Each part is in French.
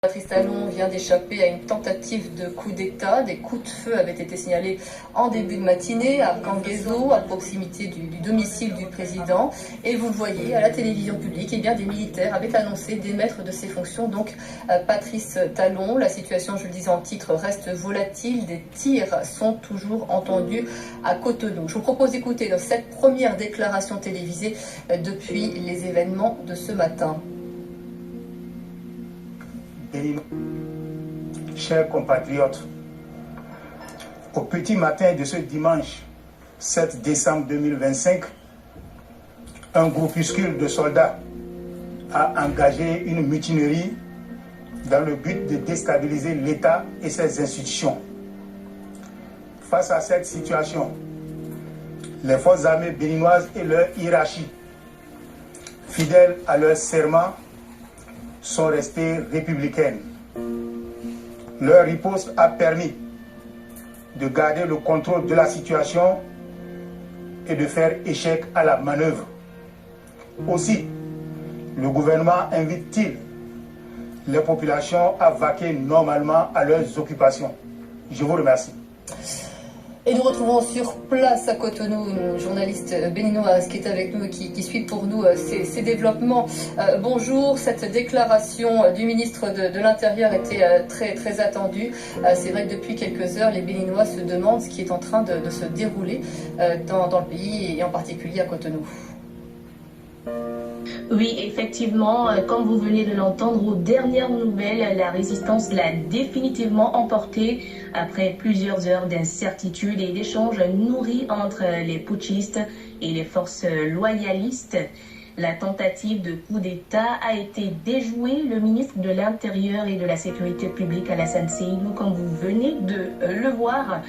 Patrice Talon vient d'échapper à une tentative de coup d'État. Des coups de feu avaient été signalés en début de matinée à Kangezo, à proximité du domicile du président. Et vous le voyez à la télévision publique, eh bien, des militaires avaient annoncé démettre de ses fonctions donc Patrice Talon. La situation, je le disais en titre, reste volatile. Des tirs sont toujours entendus à Cotonou. Je vous propose d'écouter cette première déclaration télévisée depuis les événements de ce matin. Chers compatriotes, au petit matin de ce dimanche 7 décembre 2025, un groupuscule de soldats a engagé une mutinerie dans le but de déstabiliser l'État et ses institutions. Face à cette situation, les forces armées béninoises et leur hiérarchie, fidèles à leur serment, sont restées républicaines. Leur riposte a permis de garder le contrôle de la situation et de faire échec à la manœuvre. Aussi, le gouvernement invite-t-il les populations à vaquer normalement à leurs occupations. Je vous remercie. Et nous retrouvons sur place à Cotonou une journaliste béninoise qui est avec nous et qui suit pour nous ces développements. Bonjour, cette déclaration du ministre de l'Intérieur était très attendue. C'est vrai que depuis quelques heures, les Béninois se demandent ce qui est en train de se dérouler dans le pays et en particulier à Cotonou. Oui, effectivement, comme vous venez de l'entendre, aux dernières nouvelles, la résistance l'a définitivement emporté après plusieurs heures d'incertitude et d'échanges nourris entre les putschistes et les forces loyalistes. La tentative de coup d'État a été déjouée. Le ministre de l'Intérieur et de la Sécurité publique, Alassane Seydou, comme vous venez de le voir,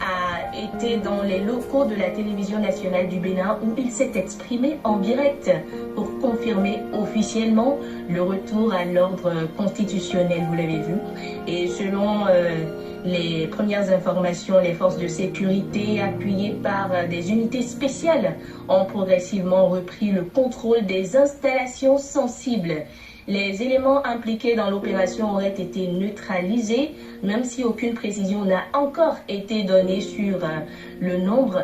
a été dans les locaux de la télévision nationale du Bénin où il s'est exprimé en direct pour confirmer officiellement le retour à l'ordre constitutionnel, vous l'avez vu. Et selon les premières informations, les forces de sécurité appuyées par des unités spéciales ont progressivement repris le contrôle des installations sensibles. Les éléments impliqués dans l'opération auraient été neutralisés, même si aucune précision n'a encore été donnée sur le nombre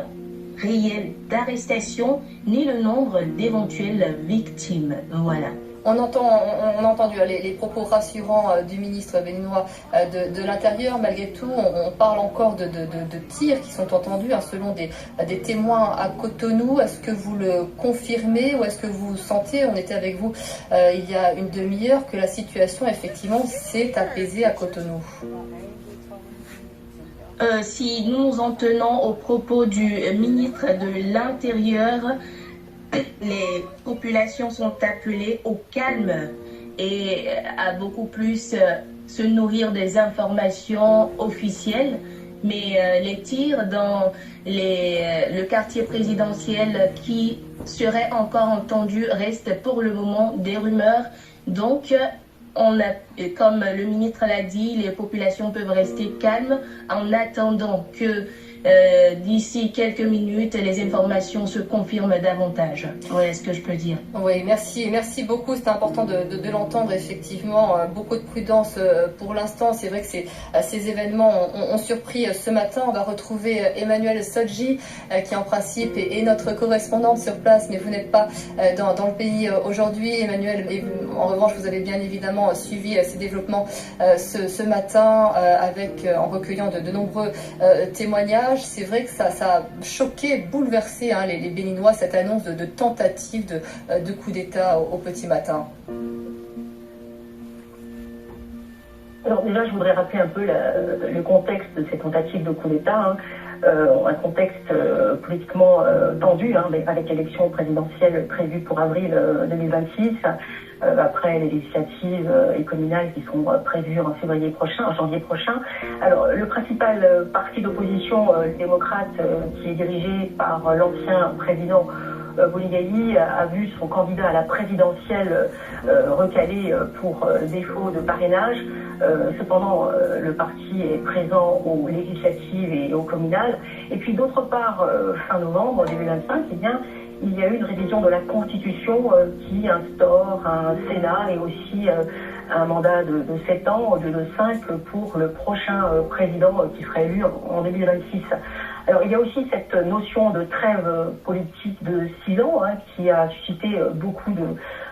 réel d'arrestations ni le nombre d'éventuelles victimes. Voilà. On a entendu les propos rassurants du ministre béninois de l'Intérieur. Malgré tout, on parle encore de tirs qui sont entendus selon des témoins à Cotonou. Est-ce que vous le confirmez ou est-ce que vous sentez, on était avec vous il y a une demi-heure, que la situation effectivement s'est apaisée à Cotonou? Si nous nous en tenons aux propos du ministre de l'Intérieur, les populations sont appelées au calme et à beaucoup plus se nourrir des informations officielles. Mais les tirs dans le quartier présidentiel qui seraient encore entendus restent pour le moment des rumeurs. Donc, comme le ministre l'a dit, les populations peuvent rester calmes en attendant que d'ici quelques minutes, les informations se confirment davantage. Voilà ce que je peux dire. Oui, merci beaucoup. C'est important de l'entendre, effectivement. Beaucoup de prudence pour l'instant. C'est vrai que ces événements ont surpris ce matin. On va retrouver Emmanuel Sodji, qui en principe est notre correspondante sur place, mais vous n'êtes pas dans le pays aujourd'hui, Emmanuel. Et en revanche, vous avez bien évidemment suivi ces développements ce matin en recueillant de nombreux témoignages. C'est vrai que ça a choqué, bouleversé les Béninois, cette annonce de tentative de coup d'État au petit matin. Alors déjà, je voudrais rappeler un peu le contexte de ces tentatives de coup d'État. Un contexte politiquement tendu, avec l'élection présidentielle prévue pour avril 2026, après les législatives et communales qui sont prévues en janvier prochain. Alors, le principal parti d'opposition démocrate qui est dirigé par l'ancien président Boligayi a vu son candidat à la présidentielle recalé pour défaut de parrainage. Cependant, le parti est présent aux législatives et aux communales. Et puis d'autre part, fin novembre 2025, il y a eu une révision de la Constitution qui instaure un Sénat et aussi un mandat de 7 ans au lieu de 5 pour le prochain président qui serait élu en 2026. Alors il y a aussi cette notion de trêve politique de 6 ans qui a suscité beaucoup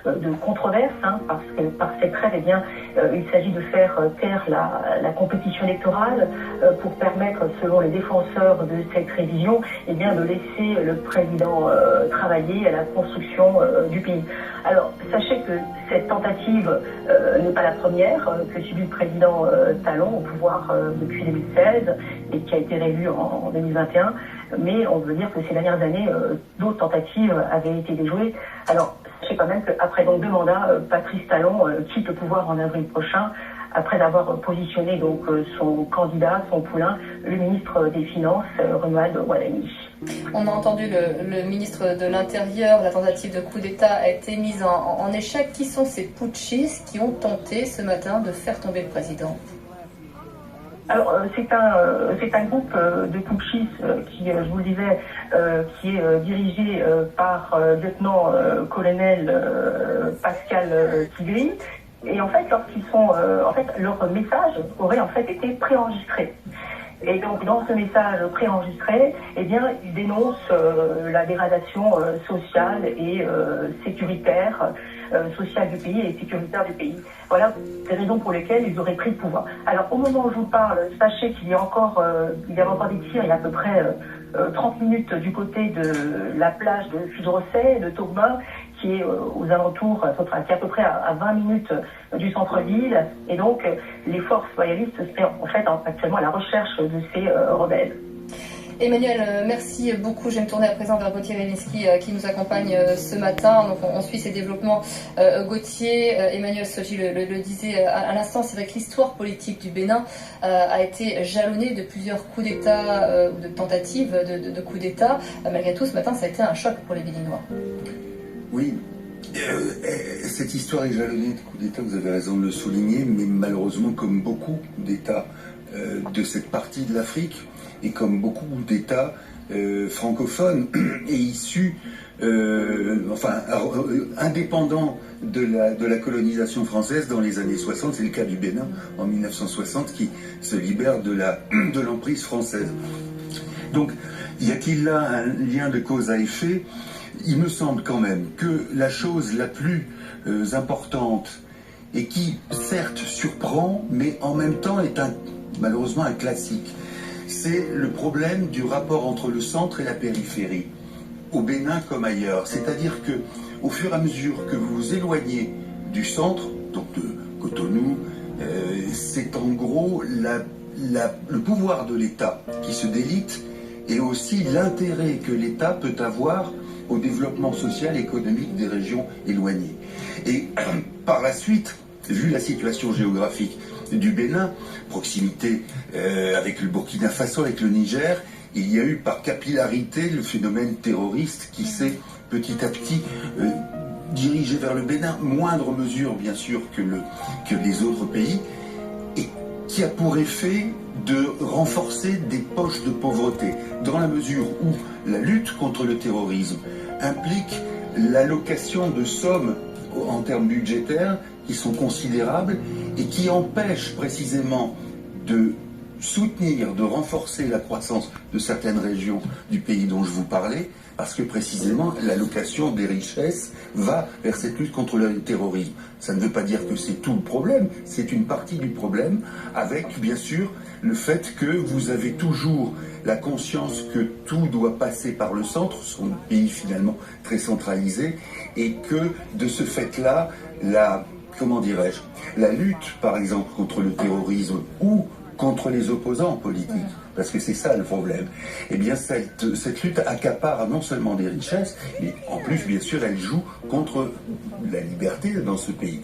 de controverses, parce que par cette trêve, eh bien, il s'agit de faire taire la compétition électorale pour permettre, selon les défenseurs de cette révision, eh bien, de laisser le président travailler à la construction du pays. Alors, sachez que cette tentative n'est pas la première que subit le président Talon au pouvoir depuis 2016 et qui a été réélu en 2021. Mais on veut dire que ces dernières années, d'autres tentatives avaient été déjouées. Alors, sachez quand même qu'après donc 2 mandats, Patrice Talon quitte le pouvoir en avril prochain, après avoir positionné donc son candidat, son poulain, le ministre des Finances, Romuald Walani. On a entendu le ministre de l'Intérieur, la tentative de coup d'État a été mise en échec. Qui sont ces putschistes qui ont tenté ce matin de faire tomber le président ? Alors, c'est un groupe de putschistes qui, je vous le disais, qui est dirigé par lieutenant-colonel Pascal Tigri. Et en fait, lorsqu'ils sont, leur message aurait en fait été préenregistré. Et donc, dans ce message préenregistré, eh bien, ils dénoncent la dégradation sociale et sécuritaire, sociale du pays et sécuritaire du pays. Voilà les raisons pour lesquelles ils auraient pris le pouvoir. Alors, au moment où je vous parle, sachez qu'il y a encore des tirs, il y a à peu près 30 minutes du côté de la plage de Sud-Rossay, de Togbin, qui est aux alentours, qui est à peu près à 20 minutes du centre-ville. Et donc, les forces loyalistes seraient en fait actuellement à la recherche de ces rebelles. Emmanuel, merci beaucoup. Je vais me tourner à présent vers Gauthier Relinski qui nous accompagne ce matin. Donc on suit ces développements. Gauthier, Emmanuel Sodji le disait à l'instant, c'est vrai que l'histoire politique du Bénin a été jalonnée de plusieurs coups d'État, de tentatives de coups d'État. Malgré tout, ce matin, ça a été un choc pour les Béninois. Oui, cette histoire est jalonnée de coups d'État, vous avez raison de le souligner, mais malheureusement, comme beaucoup d'États de cette partie de l'Afrique, et comme beaucoup d'États francophones et issus, indépendants de la colonisation française dans les années 60, c'est le cas du Bénin en 1960, qui se libère de l'emprise française. Donc, y a-t-il là un lien de cause à effet ? Il me semble quand même que la chose la plus importante et qui certes surprend, mais en même temps est malheureusement un classique, c'est le problème du rapport entre le centre et la périphérie, au Bénin comme ailleurs. C'est-à-dire que au fur et à mesure que vous vous éloignez du centre, donc de Cotonou, c'est en gros le pouvoir de l'État qui se délite et aussi l'intérêt que l'État peut avoir au développement social et économique des régions éloignées. Et par la suite, vu la situation géographique du Bénin, proximité avec le Burkina Faso, avec le Niger, il y a eu par capillarité le phénomène terroriste qui s'est petit à petit dirigé vers le Bénin, moindre mesure bien sûr que les autres pays, et qui a pour effet de renforcer des poches de pauvreté, dans la mesure où la lutte contre le terrorisme implique l'allocation de sommes en termes budgétaires qui sont considérables et qui empêchent précisément de soutenir, de renforcer la croissance de certaines régions du pays dont je vous parlais, parce que précisément l'allocation des richesses va vers cette lutte contre le terrorisme. Ça ne veut pas dire que c'est tout le problème, c'est une partie du problème, avec bien sûr le fait que vous avez toujours la conscience que tout doit passer par le centre, son pays finalement très centralisé, et que de ce fait-là, la lutte par exemple contre le terrorisme ou contre les opposants politiques, parce que c'est ça le problème, eh bien cette lutte accapare non seulement des richesses, mais en plus bien sûr elle joue contre la liberté dans ce pays.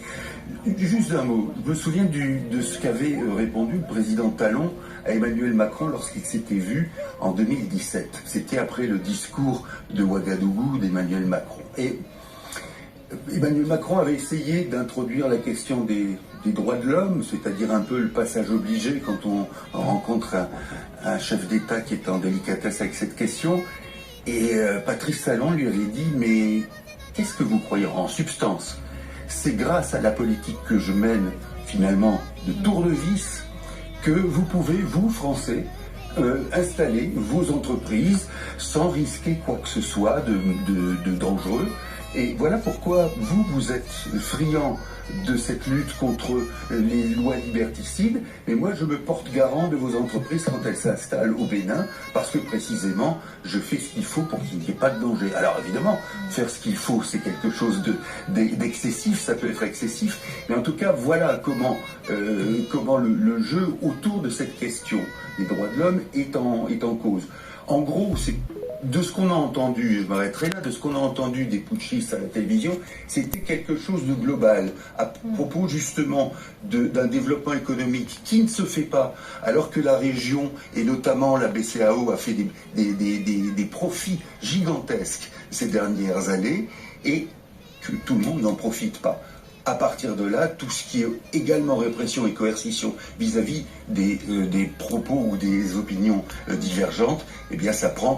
Juste un mot, je me souviens de ce qu'avait répondu le président Talon à Emmanuel Macron lorsqu'il s'était vu en 2017. C'était après le discours de Ouagadougou d'Emmanuel Macron. Et Emmanuel Macron avait essayé d'introduire la question des droits de l'homme, c'est-à-dire un peu le passage obligé quand on rencontre un chef d'État qui est en délicatesse avec cette question. Et Patrice Talon lui avait dit « Mais qu'est-ce que vous croyez en substance ? c'est grâce à la politique que je mène, finalement, de tournevis, que vous pouvez, vous, Français, installer vos entreprises sans risquer quoi que ce soit de dangereux. Et voilà pourquoi vous êtes friand de cette lutte contre les lois liberticides, et moi je me porte garant de vos entreprises quand elles s'installent au Bénin, parce que précisément je fais ce qu'il faut pour qu'il n'y ait pas de danger. Alors évidemment, faire ce qu'il faut, c'est quelque chose d'excessif, ça peut être excessif, mais en tout cas voilà comment le jeu autour de cette question des droits de l'homme est en cause. En gros, c'est de ce qu'on a entendu, je m'arrêterai là, de ce qu'on a entendu des putschistes à la télévision, c'était quelque chose de global, à propos justement d'un développement économique qui ne se fait pas, alors que la région, et notamment la BCEAO, a fait des profits gigantesques ces dernières années, et que tout le monde n'en profite pas. À partir de là, tout ce qui est également répression et coercition vis-à-vis des propos ou des opinions divergentes, eh bien ça prend en